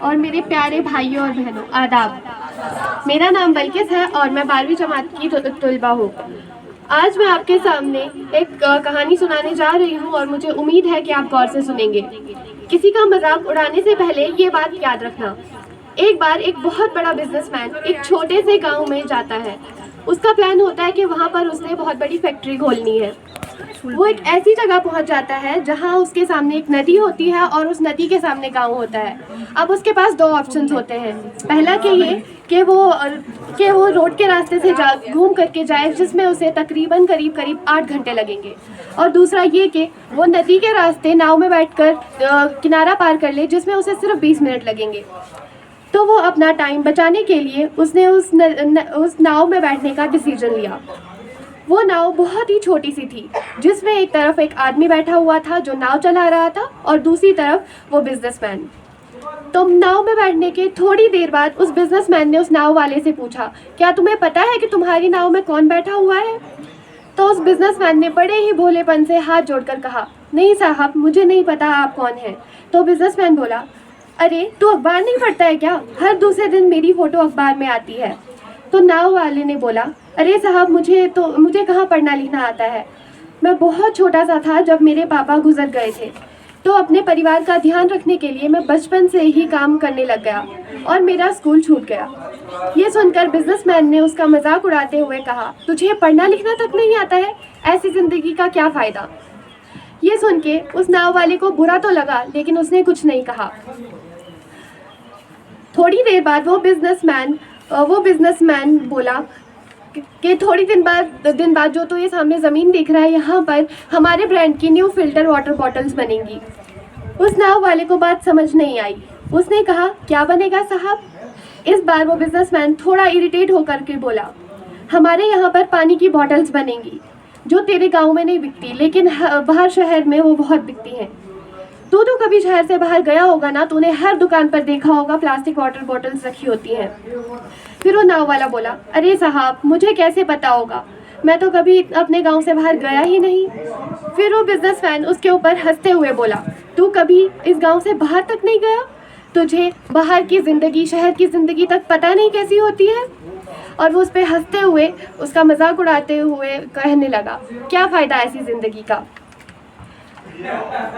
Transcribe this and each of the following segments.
और मेरे प्यारे भाइयों और बहनों, आदाब। मेरा नाम बल्किस है और मैं 12वीं जमात की तुलबा हूँ। आज मैं आपके सामने एक कहानी सुनाने जा रही हूँ और मुझे उम्मीद है कि आप गौर से सुनेंगे। किसी का मजाक उड़ाने से पहले ये बात याद रखना। एक बार एक बहुत बड़ा बिजनेसमैन एक छोटे से गांव में जाता है। उसका प्लान होता है कि वहाँ पर उसने बहुत बड़ी फैक्ट्री खोलनी है। वो एक ऐसी जगह पहुंच जाता है जहां उसके सामने एक नदी होती है और उस नदी के सामने गांव होता है। अब उसके पास दो ऑप्शंस होते हैं। पहला कि वो रोड के रास्ते से घूम करके जाए, जिसमें उसे तकरीबन करीब 8 घंटे लगेंगे। और दूसरा ये कि वो नदी के रास्ते नाव में बैठकर किनारा पार कर ले, जिसमें उसे सिर्फ 20 मिनट लगेंगे। तो वो अपना टाइम बचाने के लिए उसने उस नाव में बैठने का डिसीजन लिया। वो नाव बहुत ही छोटी सी थी, जिसमें एक तरफ एक आदमी बैठा हुआ था जो नाव चला रहा था और दूसरी तरफ वो बिजनेसमैन। तो नाव में बैठने के थोड़ी देर बाद उस बिजनेसमैन ने उस नाव वाले से पूछा, क्या तुम्हें पता है कि तुम्हारी नाव में कौन बैठा हुआ है? तो उस बिजनेसमैन ने बड़े ही भोलेपन से हाथ जोड़कर कहा, नहीं साहब, मुझे नहीं पता आप कौन हैं। तो बिजनेसमैन बोला, अरे तू अखबार नहीं पढ़ता है क्या? हर दूसरे दिन मेरी फोटो अखबार में आती है। तो नाव वाले ने बोला, अरे साहब, मुझे कहाँ पढ़ना लिखना आता है। मैं बहुत छोटा सा था जब मेरे पापा गुजर गए थे, तो अपने परिवार का ध्यान रखने के लिए मैं बचपन से ही काम करने लग गया और मेरा स्कूल छूट गया। ये सुनकर बिजनेसमैन ने उसका मजाक उड़ाते हुए कहा, तुझे पढ़ना लिखना तक नहीं आता है? ऐसी जिंदगी का क्या फ़ायदा? ये सुन के उस नाव वाले को बुरा तो लगा, लेकिन उसने कुछ नहीं कहा। थोड़ी देर बाद वो बिजनेसमैन बोला कि थोड़ी दिन बाद जो तो ये सामने ज़मीन दिख रहा है, यहाँ पर हमारे ब्रांड की न्यू फिल्टर वाटर बॉटल्स बनेंगी। उस नाव वाले को बात समझ नहीं आई। उसने कहा, क्या बनेगा साहब? इस बार वो बिजनेसमैन थोड़ा इरिटेट होकर के बोला, हमारे यहाँ पर पानी की बॉटल्स बनेंगी जो तेरे गाँव में नहीं बिकती, लेकिन बाहर शहर में वो बहुत बिकती हैं। तू तो कभी शहर से बाहर गया होगा ना, तूने हर दुकान पर देखा होगा प्लास्टिक वाटर बॉटल्स रखी होती हैं। फिर वो नाव वाला बोला, अरे साहब, मुझे कैसे पता होगा, मैं तो कभी अपने गांव से बाहर गया ही नहीं। फिर वो बिजनेसमैन उसके ऊपर हंसते हुए बोला, तू कभी इस गांव से बाहर तक नहीं गया? तुझे बाहर की ज़िंदगी, शहर की ज़िंदगी तक पता नहीं कैसी होती है? और वो उस पर हंसते हुए, उसका मजाक उड़ाते हुए कहने लगा, क्या फ़ायदा ऐसी ज़िंदगी का?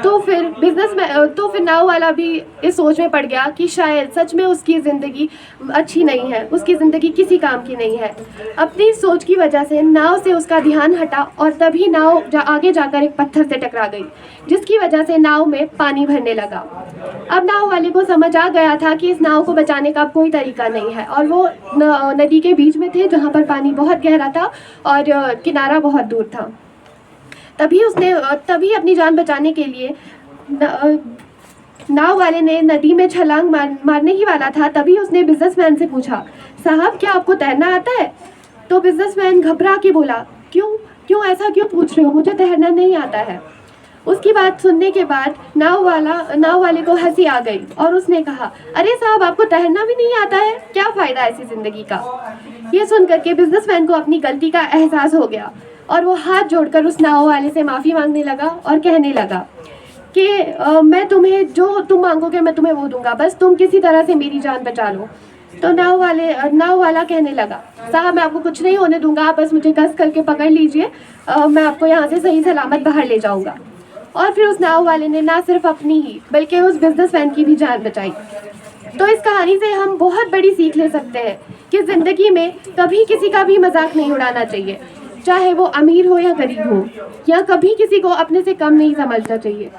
तो फिर नाव वाला भी इस सोच में पड़ गया कि शायद सच में उसकी ज़िंदगी अच्छी नहीं है, उसकी ज़िंदगी किसी काम की नहीं है। अपनी सोच की वजह से नाव से उसका ध्यान हटा और तभी नाव आगे जाकर एक पत्थर से टकरा गई, जिसकी वजह से नाव में पानी भरने लगा। अब नाव वाले को समझ आ गया था कि इस नाव को बचाने का कोई तरीका नहीं है, और वो नदी के बीच में थे जहाँ पर पानी बहुत गहरा था और किनारा बहुत दूर था। तभी अपनी जान बचाने के लिए नाव वाले ने नदी में छलांग मारने ही वाला था। तभी उसने बिजनेसमैन से पूछा, साहब, क्या आपको तैरना आता है? तो बिजनेसमैन घबरा के बोला, क्यों ऐसा क्यों पूछ रहे हो? मुझे तैरना नहीं आता है। उसकी बात सुनने के बाद नाव वाले को हंसी आ गई और उसने कहा, अरे साहब, आपको तैरना भी नहीं आता है? क्या फ़ायदा ऐसी ज़िंदगी का? ये सुन करके बिजनेसमैन को अपनी गलती का एहसास हो गया और वो हाथ जोड़कर उस नाव वाले से माफ़ी मांगने लगा और कहने लगा कि मैं तुम्हें जो तुम मांगोगे मैं तुम्हें वो दूंगा, बस तुम किसी तरह से मेरी जान बचा लो। तो नाव वाला कहने लगा, साहब, मैं आपको कुछ नहीं होने दूंगा, आप बस मुझे कस करके पकड़ लीजिए, मैं आपको यहाँ से सही सलामत बाहर ले जाऊँगा। और फिर उस नाव वाले ने ना सिर्फ अपनी ही बल्कि उस बिजनेसमैन की भी जान बचाई। तो इस कहानी से हम बहुत बड़ी सीख ले सकते हैं कि ज़िंदगी में कभी किसी का भी मजाक नहीं उड़ाना चाहिए, चाहे वो अमीर हो या गरीब हो, या कभी किसी को अपने से कम नहीं समझना चाहिए।